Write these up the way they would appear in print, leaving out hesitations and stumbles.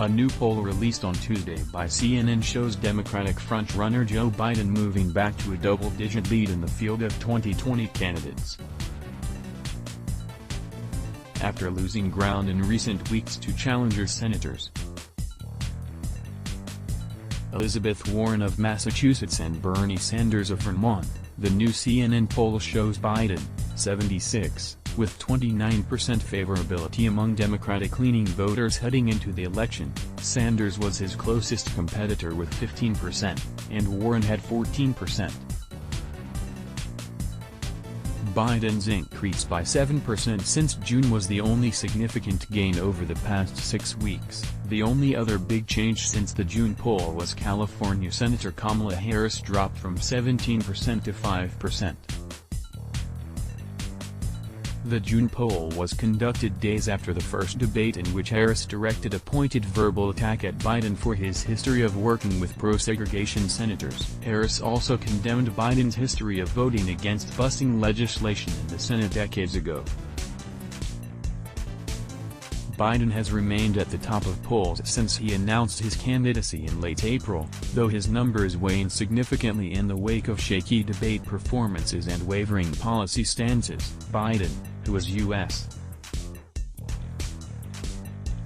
A new poll released on Tuesday by CNN shows Democratic frontrunner Joe Biden moving back to a double-digit lead in the field of 2020 candidates. After losing ground in recent weeks to challenger senators Elizabeth Warren of Massachusetts and Bernie Sanders of Vermont, the new CNN poll shows Biden, 76, with 29% favorability among Democratic-leaning voters heading into the election. Sanders was his closest competitor with 15%, and Warren had 14%. Biden's increase by 7% since June was the only significant gain over the past 6 weeks. The only other big change since the June poll was California Senator Kamala Harris dropped from 17% to 5%. The June poll was conducted days after the first debate in which Harris directed a pointed verbal attack at Biden for his history of working with pro-segregation senators. Harris also condemned Biden's history of voting against busing legislation in the Senate decades ago. Biden has remained at the top of polls since he announced his candidacy in late April, though his numbers waned significantly in the wake of shaky debate performances and wavering policy stances. Biden, who is U.S.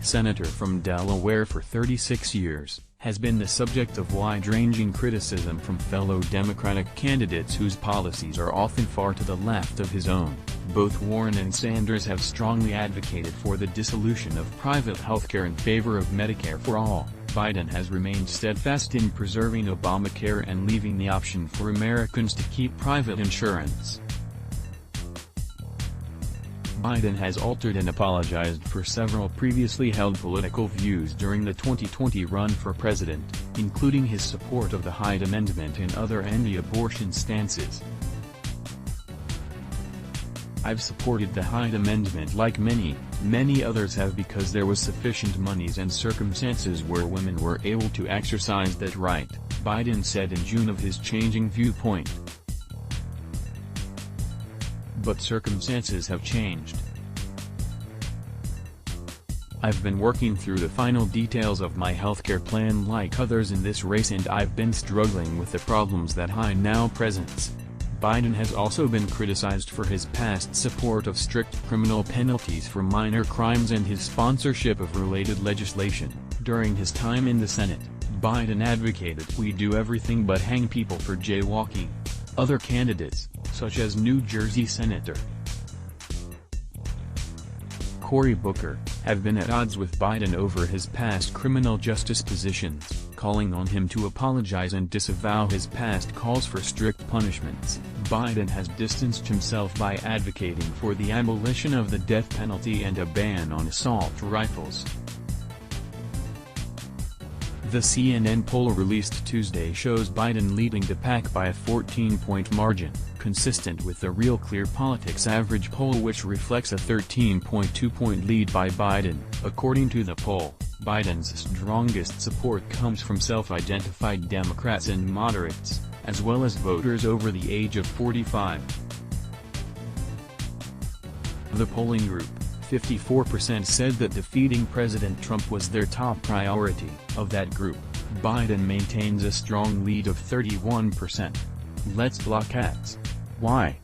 Senator from Delaware for 36 years, has been the subject of wide-ranging criticism from fellow Democratic candidates whose policies are often far to the left of his own. Both Warren and Sanders have strongly advocated for the dissolution of private healthcare in favor of Medicare for all. Biden has remained steadfast in preserving Obamacare and leaving the option for Americans to keep private insurance. Biden has altered and apologized for several previously held political views during the 2020 run for president, including his support of the Hyde Amendment and other anti-abortion stances. "I've supported the Hyde Amendment like many others have because there was sufficient monies and circumstances where women were able to exercise that right," Biden said in June of his changing viewpoint. But circumstances have changed. "I've been working through the final details of my healthcare plan like others in this race, and I've been struggling with the problems that Hyde now presents." Biden has also been criticized for his past support of strict criminal penalties for minor crimes and his sponsorship of related legislation. During his time in the Senate, Biden advocated we do everything but hang people for jaywalking. Other candidates, such as New Jersey Senator Cory Booker, have been at odds with Biden over his past criminal justice positions, calling on him to apologize and disavow his past calls for strict punishments. Biden has distanced himself by advocating for the abolition of the death penalty and a ban on assault rifles. The CNN poll released Tuesday shows Biden leading the pack by a 14-point margin, consistent with the Real Clear Politics average poll, which reflects a 13.2-point lead by Biden. According to the poll, Biden's strongest support comes from self-identified Democrats and moderates, as well as voters over the age of 45. The polling group, 54%, said that defeating President Trump was their top priority. Of that group, Biden maintains a strong lead of 31%. Let's block ads. Why?